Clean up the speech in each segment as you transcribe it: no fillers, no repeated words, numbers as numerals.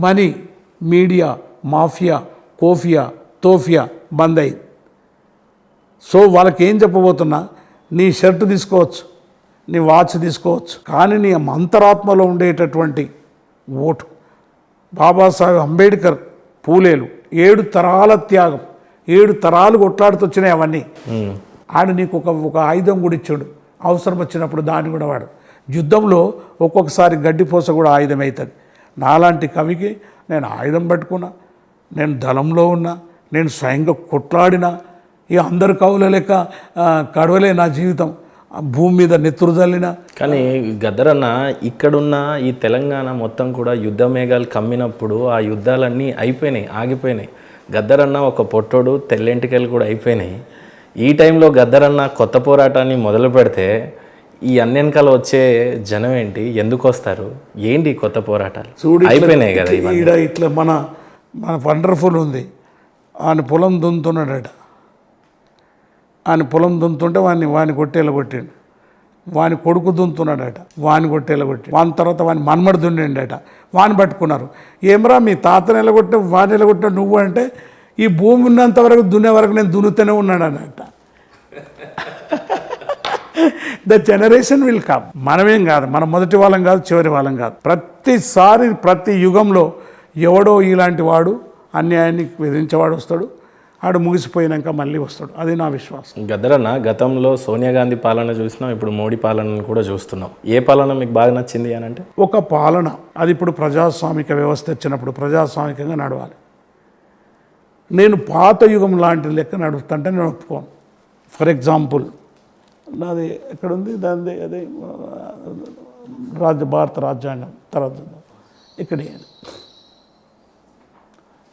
Money, media, mafia, కోఫియా, తోఫియా బంద్ అయింది. So వాళ్ళకి ఏం చెప్పబోతున్నా, నీ షర్ట్ తీసుకోవచ్చు, నీ వాచ్ తీసుకోవచ్చు, కానీ నీ అంతరాత్మలో ఉండేటటువంటి ఓటు. బాబాసాహెబ్ అంబేద్కర్, పూలేలు 7 తరాల త్యాగం, 7 తరాలు కొట్లాడుతూ వచ్చినాయి అవన్నీ. ఆడు నీకు ఒక ఆయుధం కూడా ఇచ్చాడు, అవసరం వచ్చినప్పుడు దాన్ని కూడా వాడు. యుద్ధంలో ఒక్కొక్కసారి గడ్డిపోస కూడా ఆయుధం అవుతుంది. నాలాంటి కవికి నేను ఆయుధం పట్టుకున్నా, నేను దళంలో ఉన్నా, నేను స్వయంగా కొట్లాడినా, ఇక అందరు కవుల లెక్క కడవలే నా జీవితం, భూమి మీద నెత్తురు జల్లిన. కానీ గద్దరన్న ఇక్కడున్న ఈ తెలంగాణ మొత్తం కూడా యుద్ధ మేఘాలు కమ్మినప్పుడు ఆ యుద్ధాలన్నీ అయిపోయినాయి, ఆగిపోయినాయి. గద్దరన్న ఒక పొట్టోడు, తెల్లెంటికలు కూడా అయిపోయినాయి. ఈ టైంలో గద్దరన్న కొత్త పోరాటాన్ని మొదలు పెడితే ఈ అన్నింకాలు వచ్చే జనం ఏంటి, ఎందుకు వస్తారు, ఏంటి కొత్త పోరాటాలు అయిపోయినాయి కదా. ఈడ ఇట్లా మన వండర్ఫుల్ ఉంది. ఆయన పొలం దున్నుతున్నాడట, ఆయన పొలం దున్నుతుంటే వాడిని కొట్టేలా కొట్టిండు. వాని కొడుకు దున్నుతున్నాడట, వాని కొట్టేలా కొట్టి, వాని తర్వాత వాని మన్మడు దున్నిండట, వాని పట్టుకున్నారు. ఏమరా మీ తాతను ఎలగొట్టిన, వాని ఎలగొట్టిన నువ్వు అంటే, ఈ భూమి ఉన్నంత వరకు దున్నే వరకు నేను దున్నుతూనే ఉన్నాడు అన్నట్ట. The generation will come. మనమేం కాదు, మనం మొదటి వాళ్ళం కాదు, చివరి వాళ్ళం కాదు. ప్రతిసారి ప్రతి యుగంలో ఎవడో ఇలాంటి వాడు అన్యాయాన్ని విధించేవాడు వస్తాడు, ఆడు ముగిసిపోయినాక మళ్ళీ వస్తాడు. అది నా విశ్వాసం. గద్దరన్న గతంలో సోనియా గాంధీ పాలన చూసినాం, ఇప్పుడు మోడీ పాలనను కూడా చూస్తున్నాం. ఏ పాలన మీకు బాగా నచ్చింది అని అంటే? ఒక పాలన అది ఇప్పుడు ప్రజాస్వామిక వ్యవస్థ వచ్చినప్పుడు ప్రజాస్వామికంగా నడవాలి. నేను పాత యుగం లాంటి లెక్క నడుపుతుంటే నేను ఒప్పుకోను. ఫర్ ఎగ్జాంపుల్, నాది ఎక్కడుంది దాని అదే భారత రాజ్యాంగం తర్వాత ఇక్కడే.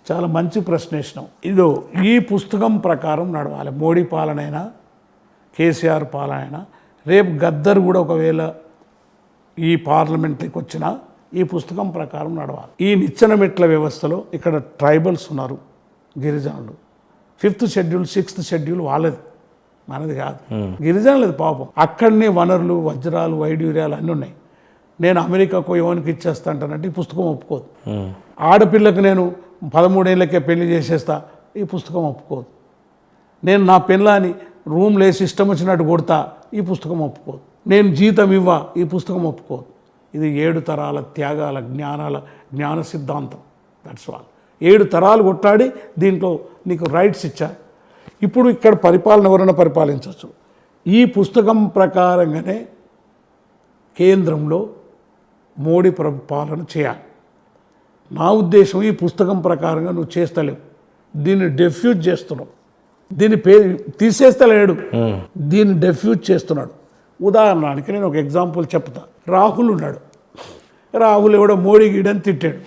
చాలా మంచి ప్రశ్న వేసినాం. ఇదో ఈ పుస్తకం ప్రకారం నడవాలి. మోడీ పాలనైనా, కేసీఆర్ పాలనైనా, రేపు గద్దర్ కూడా ఒకవేళ ఈ పార్లమెంట్కి వచ్చినా ఈ పుస్తకం ప్రకారం నడవాలి. ఈ నిచ్చెన మెట్ల వ్యవస్థలో ఇక్కడ ట్రైబల్స్ ఉన్నారు, గిరిజనులు. 5th షెడ్యూల్ 6th షెడ్యూల్ వాళ్ళది, మనది కాదు. గిరిజనులది పాపం. అక్కడనే వనరులు, వజ్రాలు, వైడ్యూర్యాలు అన్నీ ఉన్నాయి. నేను అమెరికాకు ఎవరికి ఇచ్చేస్తా అంటానంటే ఈ పుస్తకం ఒప్పుకోదు. ఆడపిల్లకు నేను 13 ఏళ్ళకే పెళ్లి చేసేస్తా, ఈ పుస్తకం ఒప్పుకోదు. నేను నా పిల్లని రూమ్లో వేసి ఇష్టం వచ్చినట్టు కొడతా, ఈ పుస్తకం ఒప్పుకోదు. నేను జీతం ఇవ్వ, ఈ పుస్తకం ఒప్పుకోదు. ఇది 7 తరాల త్యాగాల జ్ఞాన సిద్ధాంతం. That's all. 7 తరాలు కొట్లాడి దీంట్లో నీకు రైట్స్ ఇచ్చారు. ఇప్పుడు ఇక్కడ పరిపాలన ఎవరైనా పరిపాలించవచ్చు. ఈ పుస్తకం ప్రకారంగానే కేంద్రంలో మోడీ పాలన చేయాలి. నా ఉద్దేశం, ఈ పుస్తకం ప్రకారంగా నువ్వు చేస్తలేవు, దీన్ని డెఫ్యూజ్ చేస్తున్నావు, దీన్ని తీసేస్తలేడు, దీన్ని డెఫ్యూజ్ చేస్తున్నాడు. ఉదాహరణకి నేను ఒక ఎగ్జాంపుల్ చెప్తా. రాహుల్ ఉన్నాడు, రాహుల్ ఎవడో మోడీ గీడని తిట్టాడు.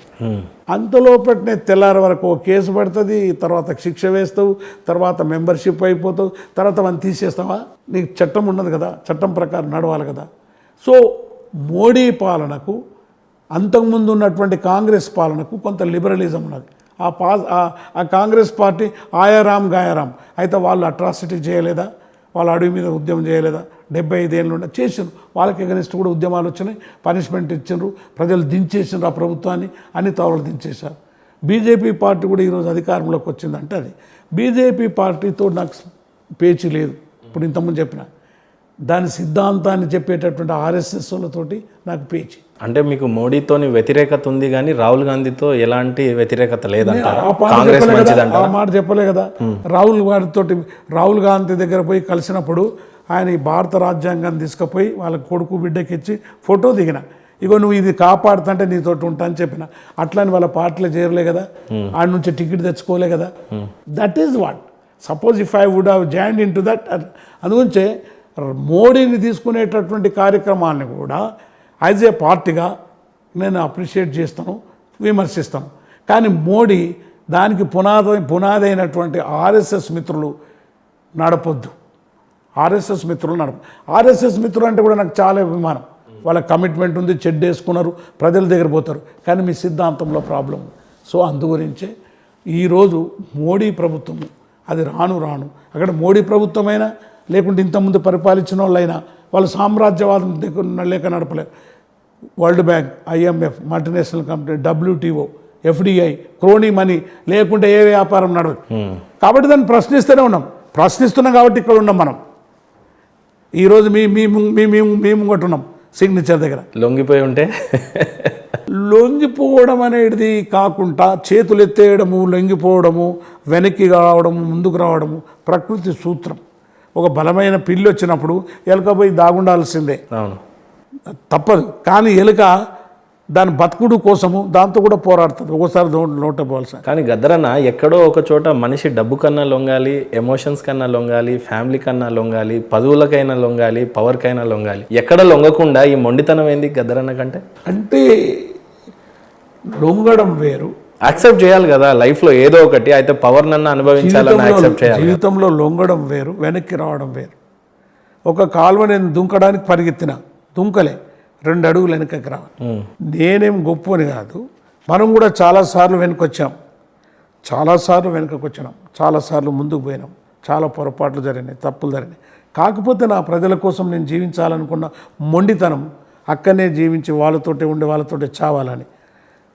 అంతలోపటినే తెల్లారి వరకు ఒక కేసు పడుతుంది, తర్వాత శిక్ష వేస్తావు, తర్వాత మెంబర్షిప్ అయిపోతావు, తర్వాత మనం తీసేస్తావా? నీకు చట్టం ఉండదు కదా, చట్టం ప్రకారం నడవాలి కదా. సో మోడీ పాలనకు, అంతకుముందు ఉన్నటువంటి కాంగ్రెస్ పాలనకు కొంత లిబరలిజం ఉన్నది. ఆ కాంగ్రెస్ పార్టీ ఆయారాం గాయారాం అయితే వాళ్ళు అట్రాసిటీ చేయలేదా, వాళ్ళ అడవి మీద ఉద్యమం చేయలేదా? 75 ఏళ్ళు చేసిండ్రు. వాళ్ళకి ఎగనిస్ట్ కూడా ఉద్యమాలు వచ్చినాయి, పనిష్మెంట్ ఇచ్చిండ్రు, ప్రజలు దించేసిండ్రు ఆ ప్రభుత్వాన్ని, అన్ని తవలు దించేశారు. బీజేపీ పార్టీ కూడా ఈరోజు అధికారంలోకి వచ్చిందంటే అది బీజేపీ పార్టీతో నాకు పేచీ లేదు. ఇప్పుడు ఇంతకుముందు చెప్పిన దాని సిద్ధాంతాన్ని చెప్పేటటువంటి ఆర్ఎస్ఎస్లతోటి నాకు పేచీ. అంటే మీకు మోడీతోని వ్యతిరేకత ఉంది కానీ రాహుల్ గాంధీతో ఎలాంటి వ్యతిరేకత లేదంట. ఆ మాట చెప్పలే కదా. రాహుల్ గాంధీ దగ్గర పోయి కలిసినప్పుడు ఆయన ఈ భారత రాజ్యాంగాన్ని తీసుకుపోయి వాళ్ళ కొడుకు బిడ్డకి ఇచ్చి ఫోటో దిగిన. ఇగో నువ్వు ఇది కాపాడుతుంటే నీతోటి ఉంటా అని చెప్పిన. అట్లని వాళ్ళ పార్టీలో చేరలే కదా, ఆడ నుంచి టికెట్ తెచ్చుకోలే కదా. That is what. Suppose if I would have joined in to that. అందుగురించే మోడీని తీసుకునేటటువంటి కార్యక్రమాన్ని కూడా యాజ్ ఏ పార్టీగా నేను అప్రిషియేట్ చేస్తాను, విమర్శిస్తాను. కానీ మోడీ దానికి పునాది అయినటువంటి ఆర్ఎస్ఎస్ మిత్రులు నడపొద్దు. ఆర్ఎస్ఎస్ మిత్రులు అంటే కూడా నాకు చాలా అభిమానం. వాళ్ళ కమిట్మెంట్ ఉంది, చెడ్డేసుకున్నారు, ప్రజల దగ్గర పోతారు. కానీ మీ సిద్ధాంతంలో ప్రాబ్లం. సో అందుగురించే ఈరోజు మోడీ ప్రభుత్వం అది రాను అక్కడ మోడీ ప్రభుత్వమైనా లేకుంటే ఇంతకుముందు పరిపాలించిన వాళ్ళైనా వాళ్ళు సామ్రాజ్యవాదం లేక నడపలేరు. World bank, IMF, multinational company, WTO FDI crony money లేకుంటే ఏ వ్యాపారం నడవదు. కాబట్టి దాన్ని ప్రశ్నిస్తూనే ప్రశ్నిస్తున్నాం కాబట్టి ఇక్కడ ఉన్నాం మనం. ఈరోజు మేము కొట్టున్నాం సిగ్నేచర్ దగ్గర. లొంగిపోయి ఉంటే లొంగిపోవడం అనేది కాకుండా చేతులు ఎత్తేయడము, లొంగిపోవడము, వెనక్కి రావడము, ముందుకు రావడము ప్రకృతి సూత్రం. ఒక బలమైన పిల్లి వచ్చినప్పుడు ఎలుక పోయి దాగుండాల్సిందే, అవును, తప్పదు. కానీ ఎలుక దాని బతుకుడు కోసము దాంతో కూడా పోరాడుతుంది, ఒక్కోసారి నోట పోవాల్సి. కానీ గద్దరన్న ఎక్కడో ఒక చోట మనిషి డబ్బు కన్నా లొంగాలి, ఎమోషన్స్ కన్నా లొంగాలి, ఫ్యామిలీ కన్నా లొంగాలి, పదవులకైనా లొంగాలి, పవర్కైనా లొంగాలి. ఎక్కడ లొంగకుండా ఈ మొండితనం ఏంది గద్దరన్న కంటే? అంటే లొంగడం వేరు, యాక్సెప్ట్ చేయాలి కదా లైఫ్లో ఏదో ఒకటి. అయితే పవర్ నన్ను అనుభవించాలని యాక్సెప్ట్ చేయాలి. జీవితంలో లొంగడం వేరు, వెనక్కి రావడం వేరు. ఒక కాలువ నేను దుంకడానికి పరిగెత్తిన, దుంకలే, 2 అడుగులు వెనకకి రావాలి. నేనేం గొప్పని కాదు, మనం కూడా చాలాసార్లు వెనకొచ్చాం, చాలాసార్లు వెనకకు వచ్చినాం, చాలాసార్లు ముందుకు పోయినాం, చాలా పొరపాట్లు జరిగినాయి, తప్పులు జరిగినాయి. కాకపోతే నా ప్రజల కోసం నేను జీవించాలనుకున్న మొండితనం, అక్కడనే జీవించి వాళ్ళతోటే ఉండి వాళ్ళతోటే చావాలని.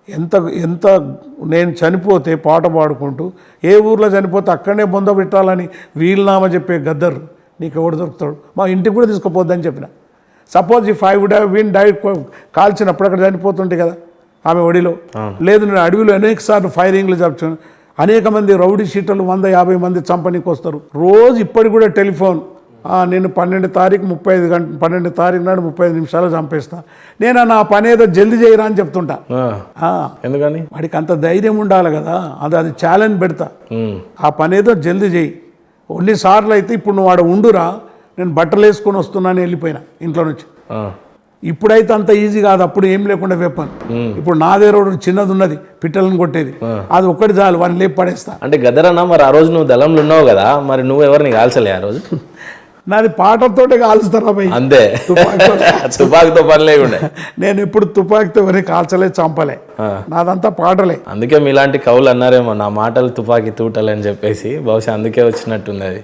ఎంత నేను చనిపోతే పాట పాడుకుంటూ ఏ ఊర్లో చనిపోతే అక్కడనే బొంద పెట్టాలని వీలునామా చెప్పే గద్దరు నీకు ఎవడు దొరుకుతాడు, మా ఇంటికి కూడా తీసుకుపోద్దని చెప్పిన. Suppose if I would have been died, కాల్చినప్పుడు అక్కడ చనిపోతుంటే కదా ఆమె ఒడిలో. లేదు, నేను అడవిలో అనేక సార్లు ఫైరింగ్లు జరుపుతాను, అనేక మంది రౌడీ షీటర్లు 150 మంది చంపనీకి వస్తారు రోజు. ఇప్పటికి కూడా టెలిఫోన్, నేను 12 తారీఖు 12 తారీఖు నాడు 35 నిమిషాలు చంపేస్తా. నేను నా పని ఏదో జల్దీ చేయరా అని చెప్తుంటా. ఎందుకని? వాడికి అంత ధైర్యం ఉండాలి కదా, అది ఛాలెంజ్ పెడతా. ఆ పని ఏదో జల్దీ చేయి. కొన్నిసార్లు అయితే ఇప్పుడు నువ్వు వాడు ఉండురా, నేను బట్టలు వేసుకొని వస్తున్నాను వెళ్ళిపోయినా ఇంట్లో నుంచి. ఇప్పుడైతే అంత ఈజీ కాదు, అప్పుడు ఏం లేకుండా వెపన్. ఇప్పుడు నా దగ్గర చిన్నది ఉన్నది, పిట్టలను కొట్టేది, అది ఒక్కటి చాలు, వాడిని లేపు పడేస్తా. అంటే గద్దరన్న మరి ఆ రోజు నువ్వు దళంలో ఉన్నావు కదా, మరి నువ్వు ఎవరిని కాల్చలే ఆ రోజు? నాది పాటతోటే కాల్చుతారా భయ్, అంతే, తుపాకితో పని లేకుండా. నేను ఎప్పుడు తుపాకితో ఎవరిని కాల్చలే, చంపలే, నాదంతా పాటలే. అందుకే మీలాంటి కవులు అన్నారేమో, నా మాటలు తుపాకి తూటలు అని చెప్పేసి, బహుశా అందుకే వచ్చినట్టుంది అది.